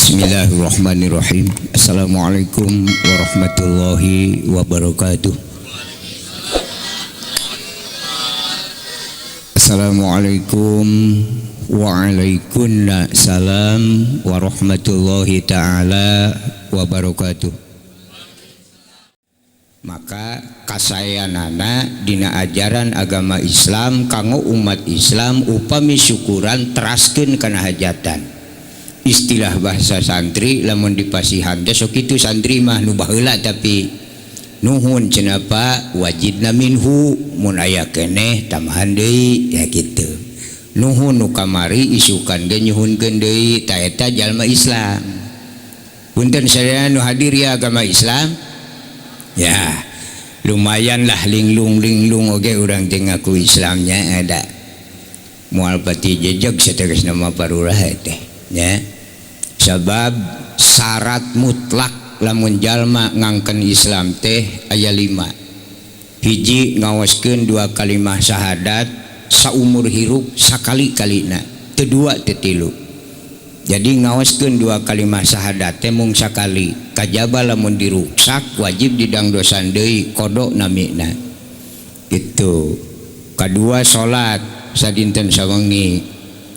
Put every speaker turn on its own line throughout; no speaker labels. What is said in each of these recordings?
Bismillahirrahmanirrahim. Assalamualaikum warahmatullahi wabarakatuh. Assalamualaikum waalaikumsalam warahmatullahi ta'ala wabarakatuh. Maka kasayanana dina ajaran agama Islam kanggo umat Islam upami syukuran teraskeun kana hajatan. Istilah bahasa santri lamun dipasihan teh sok kitu santri mah nu baheula tapi nuhun cenah Pak wajidna minhu mun aya keneh tambahan deui ya kitu. Nuhun nu kamari isukan ge nyuhunkeun deui ta eta jalma Islam. Punten sadaya nu hadir ya agama Islam. Ya, lumayan lah linglung oge urang teh ngaku Islamnya ada. Moal pati jejeg sategas nama parurah teh nya. Sabab syarat mutlak lamun jalma ngangken Islam teh aya 5. Hiji ngawaskeun 2 kalimah syahadat saumur hirup sakali-kalina, teu 2 teu 3. Jadi ngawaskeun 2 kalimah syahadat teh mung sakali. Kajaba lamun diruksak wajib didangdosan deui kodok namina. Gitu. Kadua salat sadinten sawengi.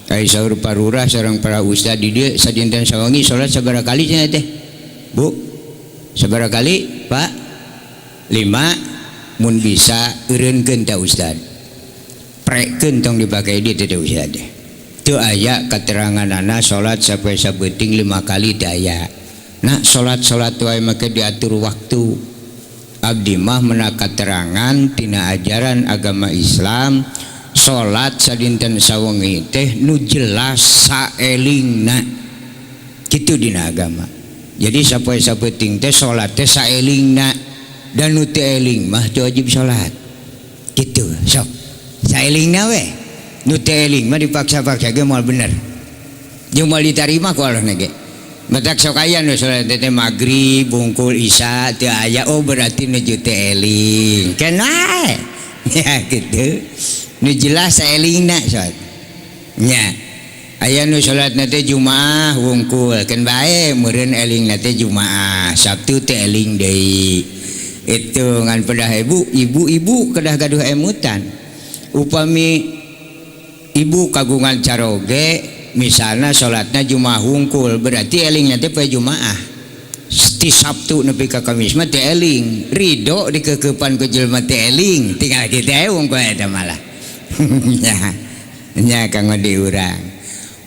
Ai saur parurah sareng para ustad di dieu sadinten sawengi salat sabaraha kali cenah teh? Bu. Sabaraha kali, Pak? 5. Mun bisa eureunkeun ta ustad. Prekeun tong dipake di teh ustad. Teu aya kateranganana salat sampai sabeuting 5 kali teu aya. Nah, salat-salat wae make diatur waktu. Abdi mah meunang katerangan tina ajaran agama Islam. Salat sadinten sawengi teh nu jelas saelingna kitu dina agama. Jadi sapoe sapeuting teh salat teh saelingna dan nu teu eling mah teu wajib salat. Kitu sok. Saelingna we. Nu teu eling mah dipaksa-paksa ge moal bener. Jeung moal ditarima ku Allah ge. Matak sok aya nu salat teh magrib, bungkul isya teu aya oh berarti nuju teu eling. Kenal? Ya gitu. Nu jelas saelingna salat nya aya nu salatna teh Jumaah wungkul kan bae meureun elingna teh Jumaah Sabtu teh eling deui itu ngan pedah ibu kedah gaduh emutan upami ibu kagungan caroge misalna salatna Jumaah wungkul berarti elingna teh poe Jumaah ti Sabtu nepi ka Kamis mah teh eling ridho dikeukepan ku jelema teh eling tinggal kitu wungkul eta malah nya kanggo diurang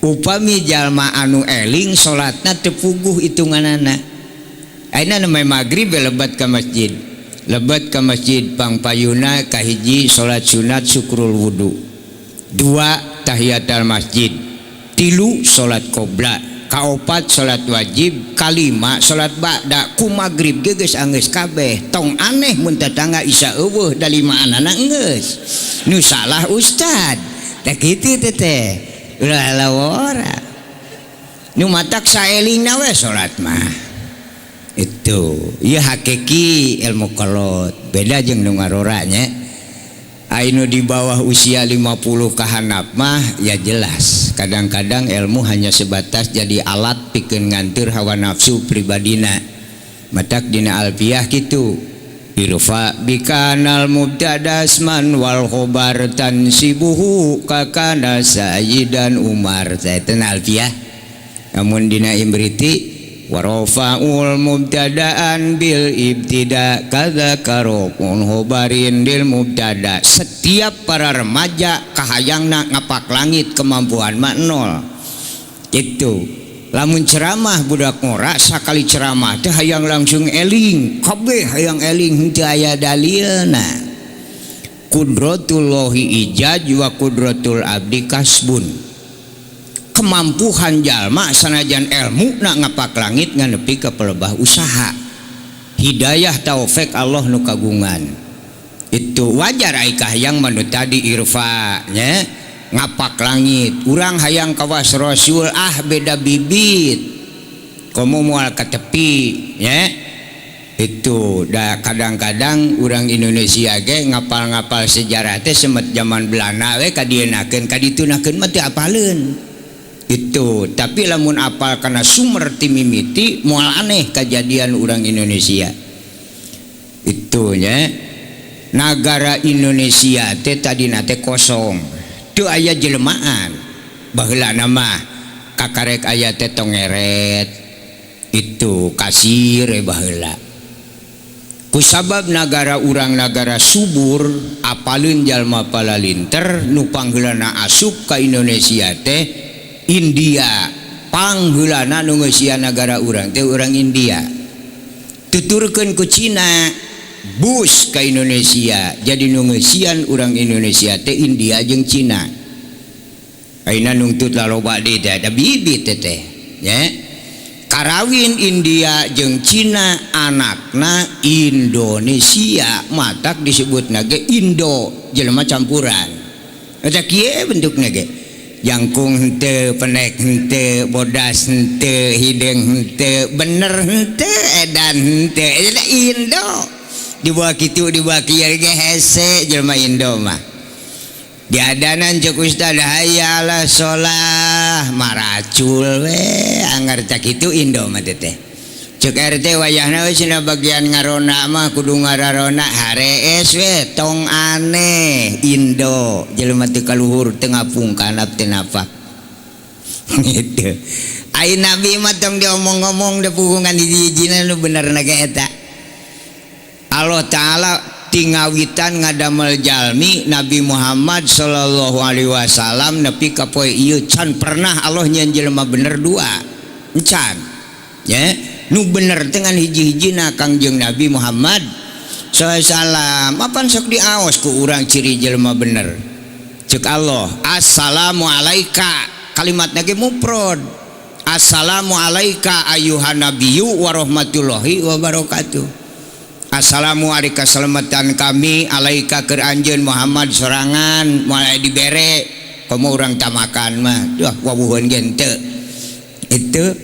upami jalma anu eling salatna teu puguh hitunganana ayeuna namanya magrib lebat ka masjid pangpayuna kahiji salat sunat syukrul wudu 2 tahiyatul masjid 3 salat qobla kaopat salat wajib kalima salat ba'da ku magrib geus anggeus kabeh tong aneh mun tetangga isya eueuh da 5 anana geus nu salah ustad teh kitu teh ulah lawora nu matak saelingna we salat mah itu ieu hakiki ilmu kolot beda jeung nu ngarora nya anu di bawah usia 50 ka handap mah ya jelas kadang-kadang ilmu hanya sebatas jadi alat pikeun nganteur hawa nafsu pribadina matak dina alfiyah kitu irfa bikanal mubtadasman wal khobar tansibuhu kakana sayyidan Umar saetan alfiyah namun dina imriti warofa'ul mubtada'an bil ibtida kadza karokun hobarin bil mubtada. Setiap para remaja kahayangna ngapak langit kemampuan mak nol itu lamun ceramah budak ngora sakali ceramah teh hayang langsung eling kabeh hayang eling henteu aya dalilna. Qudratullahi ijaj wa qudratul abdi kasbun. Kemampuan jalma sanajan ilmu nak ngapak langit nganepi ka pelebah usaha hidayah taufik Allah nu kagungan itu wajar ai kahayang manu tadi irfa nya ngapak langit urang hayang kawas rasul beda bibit komo moal ka tepi nya itu da kadang-kadang urang Indonesia ge ngapal-ngapal sejarah teh semet zaman Belanda we kadienakeun kaditunakeun mah teu apaleun itu. Tapi lamun apal karena sumber timimiti moal aneh kejadian orang Indonesia itunya. Negara Indonesia teh tadi nate kosong tuh aya jelmaan baheula nama kakarek aya teh tongeret itu kasir baheula kusabab negara urang negara subur apalin jalma palalinter nu pangheulana asup ka Indonesia teh India pangheulana nu ngeusia negara urang teh urang India tuturkeun ku Cina bus ke Indonesia jadi nu ngeusian urang Indonesia teh India jeung Cina ayeuna nungtut laloba deui teh ada bibit teh nya karawin India jeung Cina anakna Indonesia matak disebutna ge Indo jelema campuran eta kieu bentukna ge jangkung henteu penek henteu bodas henteu hideng henteu bener henteu edan henteu eta Indo dibawa kitu dibawa kieu ge hese jelema Indo mah diadanan cek ustad hayalah sholah maracul we anggar cak kitu Indo mah teh cek RT wayahna we cenah bagian ngarona mah kudu ngararona harees we tong aneh Indo jelema teu kaluhur teu ngapungkanap teu napa gitu ai nabi mah tong diomong-omong da pukungan hiji-hijina nu benerna ge eta Allah Ta'ala tingawitan ngadamel jalmi Nabi Muhammad sallallahu alaihi wasallam nepi ka poe ieu can pernah Allah nyeun jelema bener dua encan ya nu bener dengan hiji-hijina Kangjeng Nabi Muhammad sallallahu alaihi wasallam apan sok diaos ku urang ciri jelema bener ceuk Allah assalamu alaika kalimatna ge mufrad assalamu alaika ayuhan nabiyyu wa rahmatullahi wa barakatuh. Assalamu alaika salamatan kami alaika keur anjeun Muhammad sorangan mulai dibere komo urang tamakan mah duh wawuheun ge teu itu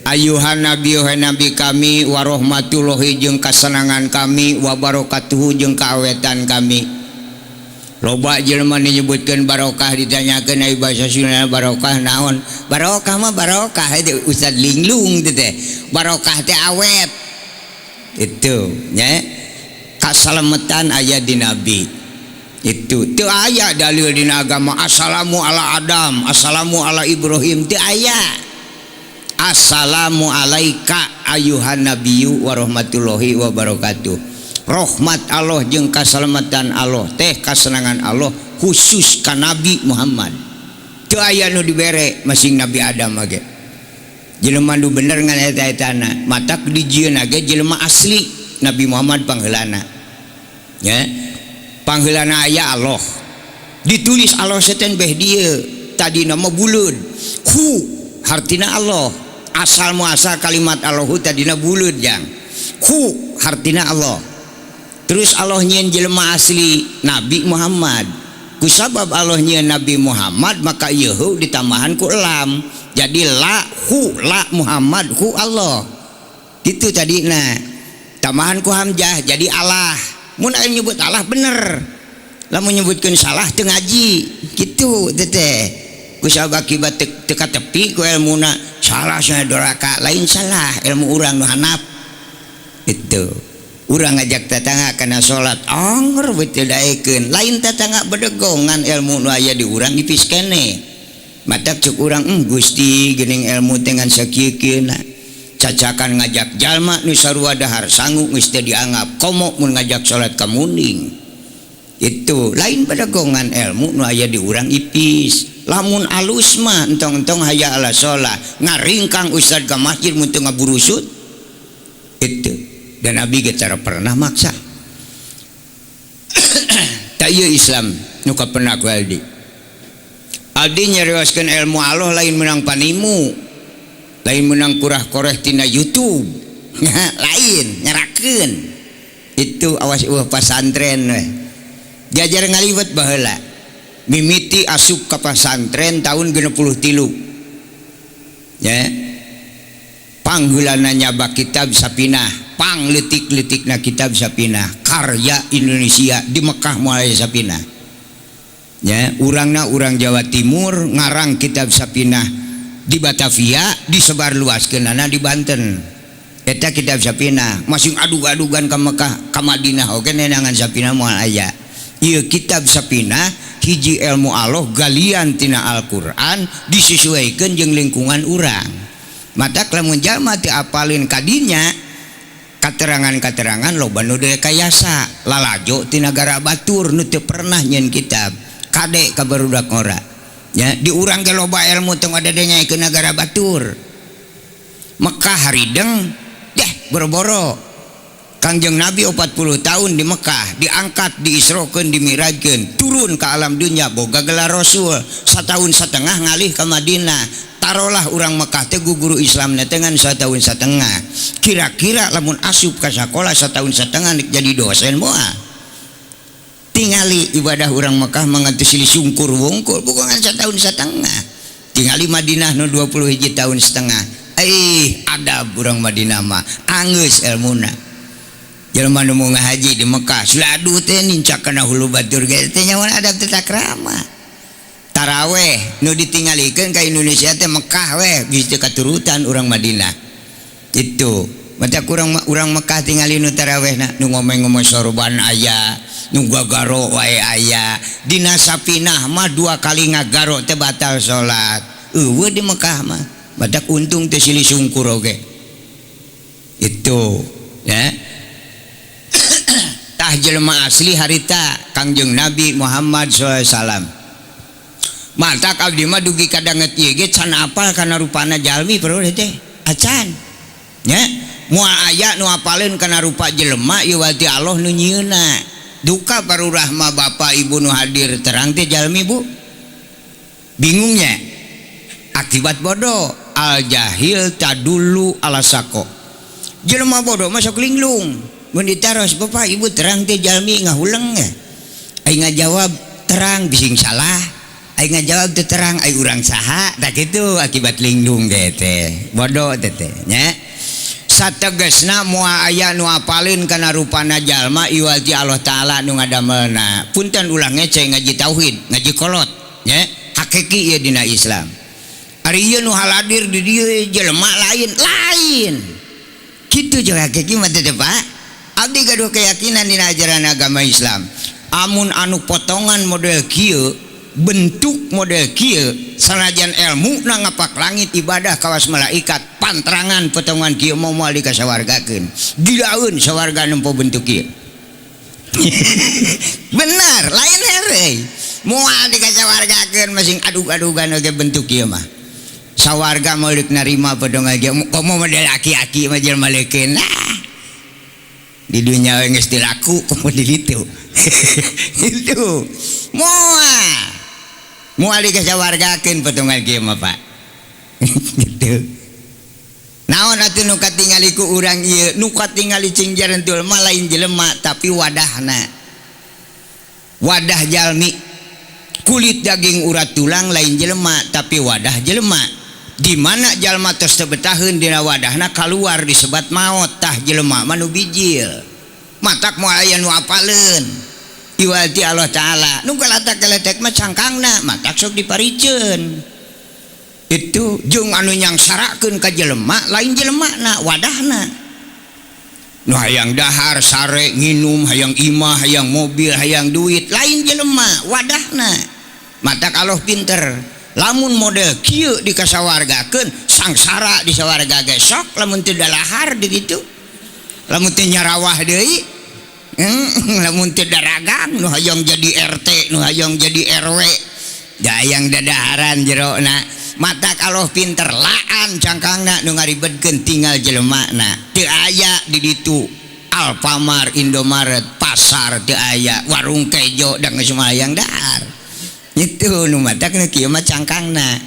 ayuhan nabi nabi kami wa rahmatullahi jeung kasenangan kami wa barakatuh jeung kaawetan kami loba jelema nyebutkeun barokah ditanyakeun ai basa Sunda barokah naon barokah mah barokah itu Ustad linglung teh barokah teh awet itu nya kasalamatan aya di nabi itu teu aya dalil dina agama assalamu ala Adam assalamu ala Ibrahim teu aya assalamu alaika ayuhan nabiyyu wa rahmatullahi wa barakatuh rahmat Allah jeung kasalamatan Allah teh kasenangan Allah khusus ka Nabi Muhammad teu aya nu dibere masing Nabi Adam ge jelema nu bener ngan eta-etana matak dijieun ge jelema asli Nabi Muhammad pangheulana ya pangheulana aya Allah ditulis Allah seten beh dieu tadi nama buleud hu hartina Allah asal muasal kalimat Allahu tadina buleud jang hu hartina Allah terus Allah nyieun jelema asli Nabi Muhammad kusabab Allah nyieun Nabi Muhammad maka ieu ditambahan ku lam jadi la hu la Muhammad hu Allah itu tadi nah tambahan ku hamzah jadi Allah mun aya nyebut Allah bener lamun nyebutkeun salah teu ngaji kitu teh kusabab akibat teu katepi ku ilmuna salah sana doraka lain salah ilmu urang nu hanap itu urang ngajak tatangga kana salat anger betul daekeun lain tatangga bedegongan ilmu nu aya di urang ipis keneh matak cuk urang Gusti geuning ilmu dengan sakieuna cacakan ngajak jalma nu sarua dahar sangu geus teu dianggap komo mun ngajak salat ka muning itu lain bedegongan ilmu nu aya di urang ipis lamun alus mah entong-entong haya ala sholat ngaringkang ustad ka masjid mun teu ngaburusut itu dan Nabi ge cara pernah maksa tak ieu Islam nu kapendak waldi Aldi nyarioskeun ilmu Allah lain menang panimu lain menang kurah-koreh tina YouTube lain nyarakeun itu awas pasantren we diajar ngaliwet baheula mimiti asup ka pasantren tahun 63 ya pangheulana nyaba kitab Sapinah pangletik-letikna kitab Sapinah karya Indonesia di Mekah mulai Sapinah ya urangna urang Jawa Timur ngarang kitab Sapinah di Batavia disebar luaskeun di Banten. Eta kitab Sapina masing adug-adugan ka Mekah ka Madinah oge neangan Sapina moal aya. Ieu kitab Sapina hiji ilmu Allah galian tina Al-Qur'an disesuaikeun jeung lingkungan urang. Mata lamun jalma teu apalin kadinya katerangan-katerangan loba nu direkayasa lalajo ti nagara batur nu teu pernah nyeun kitab kade ka barudak ora ya di urang ge loba ilmu teu ngadadenya ke nagara batur. Mekah harideng deh boro-boro Kangjeng Nabi 40 tahun di Mekah diangkat diisrokeun dimirajkeun turun ke alam dunya boga gelar rasul 1 tahun setengah ngalih ke Madinah. Tarolah orang Mekah teh guru Islam dengan 1 tahun setengah. Kira-kira lamun asup ke sekolah 1 tahun setengah jadi dosen moal tingali ibadah orang Mekah mengantusi sungkur wungkul bukan 1 tahun setengah. Tingali Madinah nu 21 tahun setengah. Adab urang Madinah mah anggeus ilmuna. Jelema nu mau ngahaji di Mekah seladu teh nincak kana hulu batur ge teh nyawan adab tata krama. Taraweh nu ditinggalikeun ka Indonesia teh Mekah we geus katurutan urang Madinah. Itu mata urang Mekah tingali nu tarawehna nu ngomong-ngomong sorban aya nu gagaro wae aya dina Sapinah mah 2 kali ngagaro teh batal salat. Eueuh di Mekah mah badak untung teh silih sungkur oge. Itu ya. Tah jelema asli harita Kangjeng Nabi Muhammad SAW. Mata abdi mah dugi kadanget ieu ge can apal kana rupana jalmi perlu teh acan nya moal aya nu apaleun kana rupa jelema ieu wati Allah nu nyieunna duka parurah mah bapak ibu nu hadir terang teh jalmi bu bingungnya akibat bodoh al jahil tadulu ala sako jelema bodoh masuk linglung mun ditaros bapak ibu terang teh jalmi ngahuleng aing ngajawab terang bising salah aing ngajawab teu terang aing urang saha da kitu akibat linglung teh bodoh teh nya sategesna moal aya nu apalin kana rupana jalma iwati Allah taala nu ngadamelna punten ulah ngece ngaji tauhid ngaji kolot nya hakiki ieu dina Islam ari ieu nu haladir di dieu jelema lain kitu jeung hakiki mah teh Pak. Abdi gaduh keyakinan dina ajaran agama Islam amun anu potongan model kieu bentuk model kieu sanajan ilmu na ngapak langit ibadah kawas malaikat pantrangan potongan kieu moal dikasawargakeun didaeun sawarga nempo bentuk kieu benar lain heureuy moal dikasawargakeun masing adug-adugan oge bentuk kieu mah sawarga meuleuk narima potongan kieu komo model aki-aki mah jelema leukeun di dunia yang geus dilaku komo di ditu itu moal dikasawargakeun potongan kieu mah Pak gitu naon atuh nu katingali ku urang ieu nu katingali cing jarentul mah lain jelema tapi wadahna wadah jalmi kulit daging urat tulang lain jelema tapi wadah jelema di mana jalma tos teu betaheun dina wadahna kaluar disebat maot tah jelema manu bijil matak moal aya nu apaleun iwati Allah taala nu galatak-galatak mah cangkangna matak sok diparikeun itu jeung anu nyangsarakeun ka jelema lain jelemana wadahna nu hayang dahar sare nginum hayang imah hayang mobil hayang duit lain jelema wadahna matak Allah pinter lamun model kieu dikasawargakeun sangsara disawarga ge sok lamun teu dalahar di ditu lamun teu nyarawah deui lamun teu daragang nu hayang jadi RT nu hayang jadi RW dayang dadaharan jerona mata kalau pinter laan cangkangna nu ngaribetkeun tinggal jelemana teu aya di ditu Alfamart Indomaret pasar teu aya warung kejo da geus hayang dahar itu nu matakna kieu mah cangkangna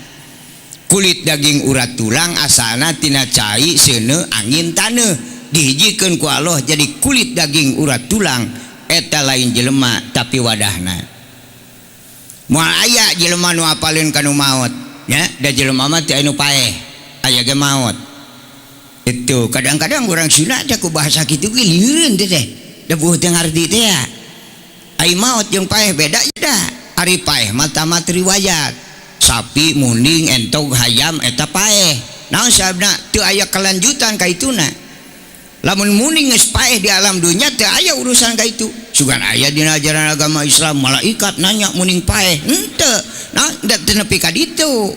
kulit daging urat tulang asalna tina cai seuneu angin taneuh dihijikeun ku Allah jadi kulit daging urat tulang eta lain jelema tapi wadahna moal aya jelema nu apaleun kanu maot nya da jelema mah teu anu paeh aya ge maot itu kadang-kadang urang Sunda teh ku bahasa kitu ge lieureun teh da bueuh teu ngarti teh ya ai maot jeung paeh beda da ari paeh mah tamat riwayat sapi munding entog hayam eta paeh naon sababna teu aya kelanjutan ka ituna lamun munding geus paeh di alam dunya teu aya urusan ka itu sugan aya dina ajaran agama Islam malaikat nanya munding paeh henteu naon da teu nepi ka ditu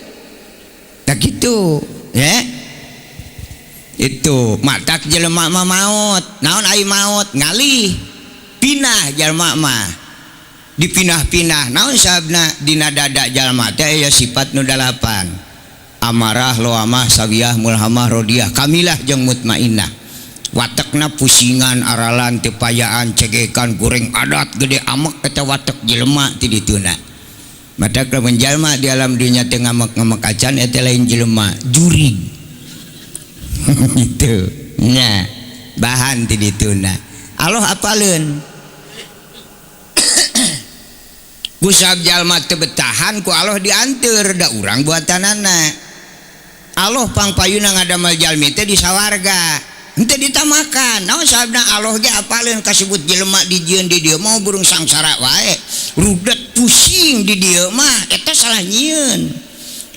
tak kitu ya itu matak jelema mah maot naon ai maot ngalih pinah jalma mah dipinah-pinah naon sababna dina dada jalma teh aya sifat nu 8 amarah loamah sawiyah mulhamah rodiyah kamilah jeung mutmainnah watekna pusingan aralan teu payaan cegekan goreng adat gede amek eta watek jelema ti dituna matak lamun jalma di alam dunya teu ngamek-ngamek acan eta lain jelema jurig itu nya bahan ti dituna Allah apaleun kusab jalma teu betahan ku Allah dianteur da urang buatanana Allah pangpayuna ngadamel jalmi teh di sawarga henteu ditamakan naon sababna Allah ge apaleun kasebut jelema dijieun di dieu mau burung sangsara wae rudet pusing di dieu mah eta salah nyieun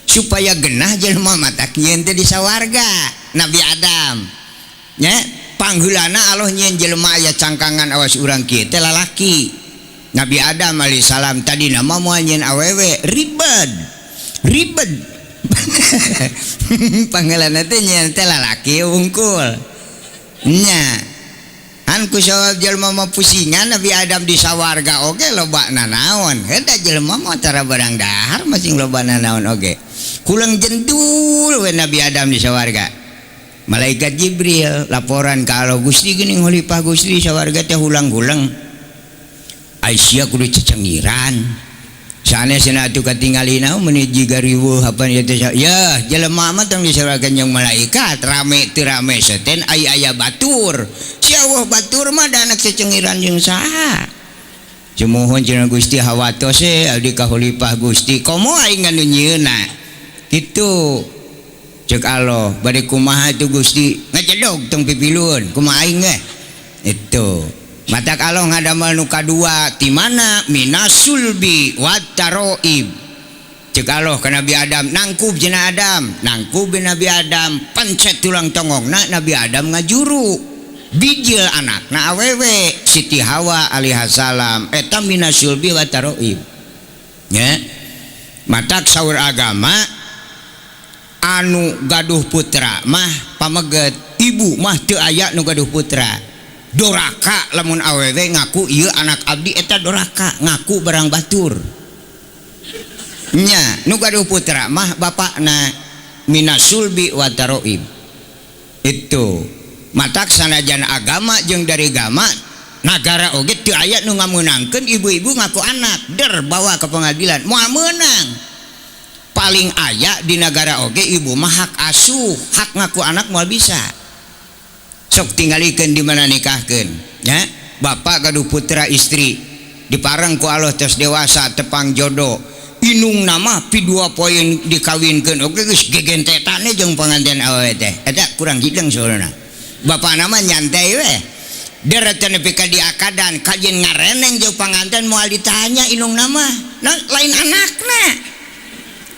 supaya genah jelema matak nyieun teh di sawarga Nabi Adam nya pangheulana Allah nyieun jelema aya cangkangan awas urang kieu teh lalaki Nabi Adam alaihissalam tadi nama moal nyieun awewe ribet pangheulana teh nyieun teh lalaki unggul nya an ku sawab jelema mah pusingan Nabi Adam di sawarga oge loba nanaon eta jelema mah tara barang dahar masing loba nanaon oge kulang jendul we Nabi Adam di sawarga malaikat Jibril laporan ka Allah Gusti geuning khalifah Gusti sawarga teh hulang-hulang Aisyah kudu cecengiran sanesna atuh katingalina meuni jiga riweuh apa ieu teh ya jelema mah tong disarwakeun jeung malaikat rame teu rame seten aya batur si Allah batur mah da anak cecengiran jeung saha Jemohon cenah Gusti hawatos abdi ka khalifah Gusti komo aing anu nyieunna kitu cek Allah bade kumaha itu Gusti ngacedog tong pipilun kumaha aing itu matak Allah ngadamel nu kadua ti mana minasulbi wat taroib cek Allah ka Nabi Adam nangkub cenah Adam nangkub Nabi Adam pancet tulang tongongna Nabi Adam ngajuru bijil anakna awewe Siti Hawa alaihissalam eta minasulbi wat taroib nya matak saur agama anu gaduh putra mah pameget ibu mah teu aya nu gaduh putra doraka lamun awewe ngaku ieu anak abdi eta doraka ngaku barang batur nya nu gaduh putra mah bapakna minasulbi wa taroib itu matak sanajan agama jeung dari agama nagara oge teu aya nu ngameunangkeun ibu-ibu ngaku anak der bawa ke pengadilan moal meunang paling aya di negara oge ibu mah hak asuh hak ngaku anak moal bisa sok tinggalikeun di mana nikahkeun nya bapak gaduh putra istri dipareng ku Allah tos dewasa tepang jodoh inung nama pi 2 poin dikawinkeun oge geus gegentetane jeung panganten awewe teh eta kurang hideng soalna bapak nama nyantai we deretan nepi ka diakadan kajen ngareneng jeung panganten moal ditanya inung nama nah, lain anakna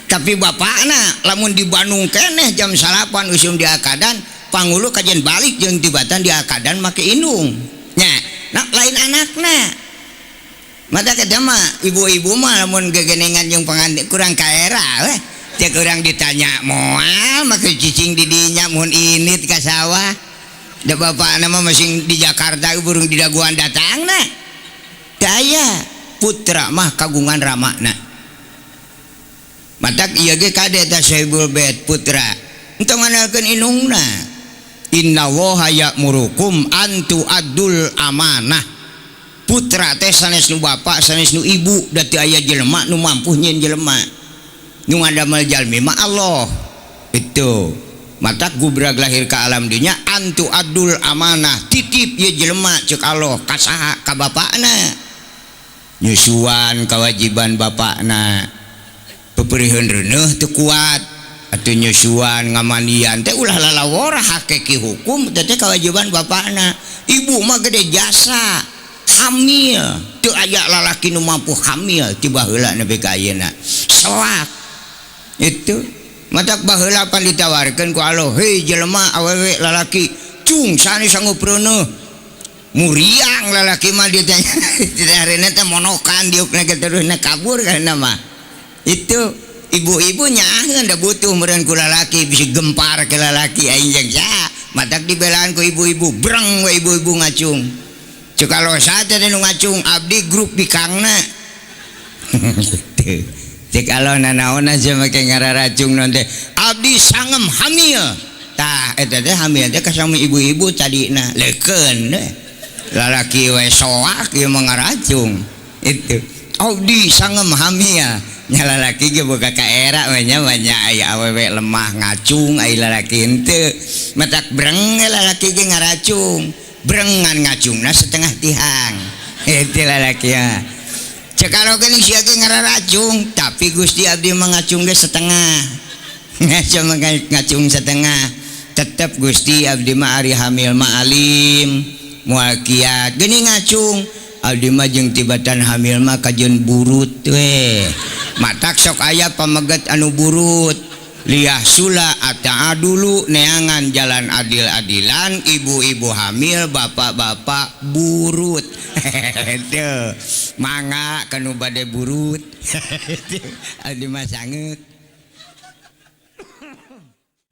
tapi bapakna lamun di Bandung keneh jam 8 usum diakadan pangulu kajen balik jeung tibatan diakadan make inung nya nah lain anakna mata kita mah ibu-ibu mah lamun gegenengan jeung panganten kurang kaera weh cek urang ditanya moal make cicing di dinya mun init ka sawah da bapakna mah masing di Jakarta burung di daguan datangna daya putra mah kagungan ramakna matak ieu ge kade ta Syaibul Bait putra entong nganalkeun inungna inna wa ya'murukum antu adul amanah putra teh sanes nu bapak sanes nu ibu da teu aya jelema nu mampu nyieun jelema nu ngadamel jalmi mah Allah itu matak gubrag lahir ka alam dunya antu adul amanah titip ieu jelema ceuk Allah ka saha ka bapakna nyusuan kewajiban bapakna peperihun reuneuh teu kuat atuh nyusuan ngamandian teh ulah lalawora hakiki hukum teh kewajiban bapakna ibu mah gede jasa hamil teu aya lalaki nu mampu hamil tiba heula nepi ka ayeuna selak Itu matak baheula pan ditawarkeun ku Allah, hei jelema awewe lalaki cung sani sangupreuneuh muriang lalaki mah dia tanya hareuna teh monokan diukna terusna kabur kana mah. Itu ibu-ibu nyaheun da butuh meureun ku lalaki bisa gempar ke lalaki aing jeung saha matak dibelaan ku ibu-ibu breng we ibu-ibu ngacung ceuk alosa teh nu ngacung abdi grup bikangna gitu. Cek alona naonna aja make ngararacung non teh abdi sangem hamil tah eta teh hamil teh ka sami ibu-ibu tadina leukeun deh lalaki we soak ieu mah ngaracung itu abdi sangem hamil nya lalaki ge boga ka era we nya aya awewe lemah ngacung aya lalaki henteu matak breng lalaki ge ngaracung brengan ngacungna setengah tihang itu lalaki ya. Cek kalau geuning sia ge ngararacung tapi Gusti abdi mah ngacung ge setengah ngacung setengah tetep Gusti abdi mah ari hamil mah alim moal kiat geuning ngacung abdi mah jeung tibatan hamil mah kajeun burut we matak sok aya pameget anu burut liah sula ata dulu neangan jalan adil-adilan ibu-ibu hamil bapak-bapak burut itu mangga kanu bade burut abdi mah sangeut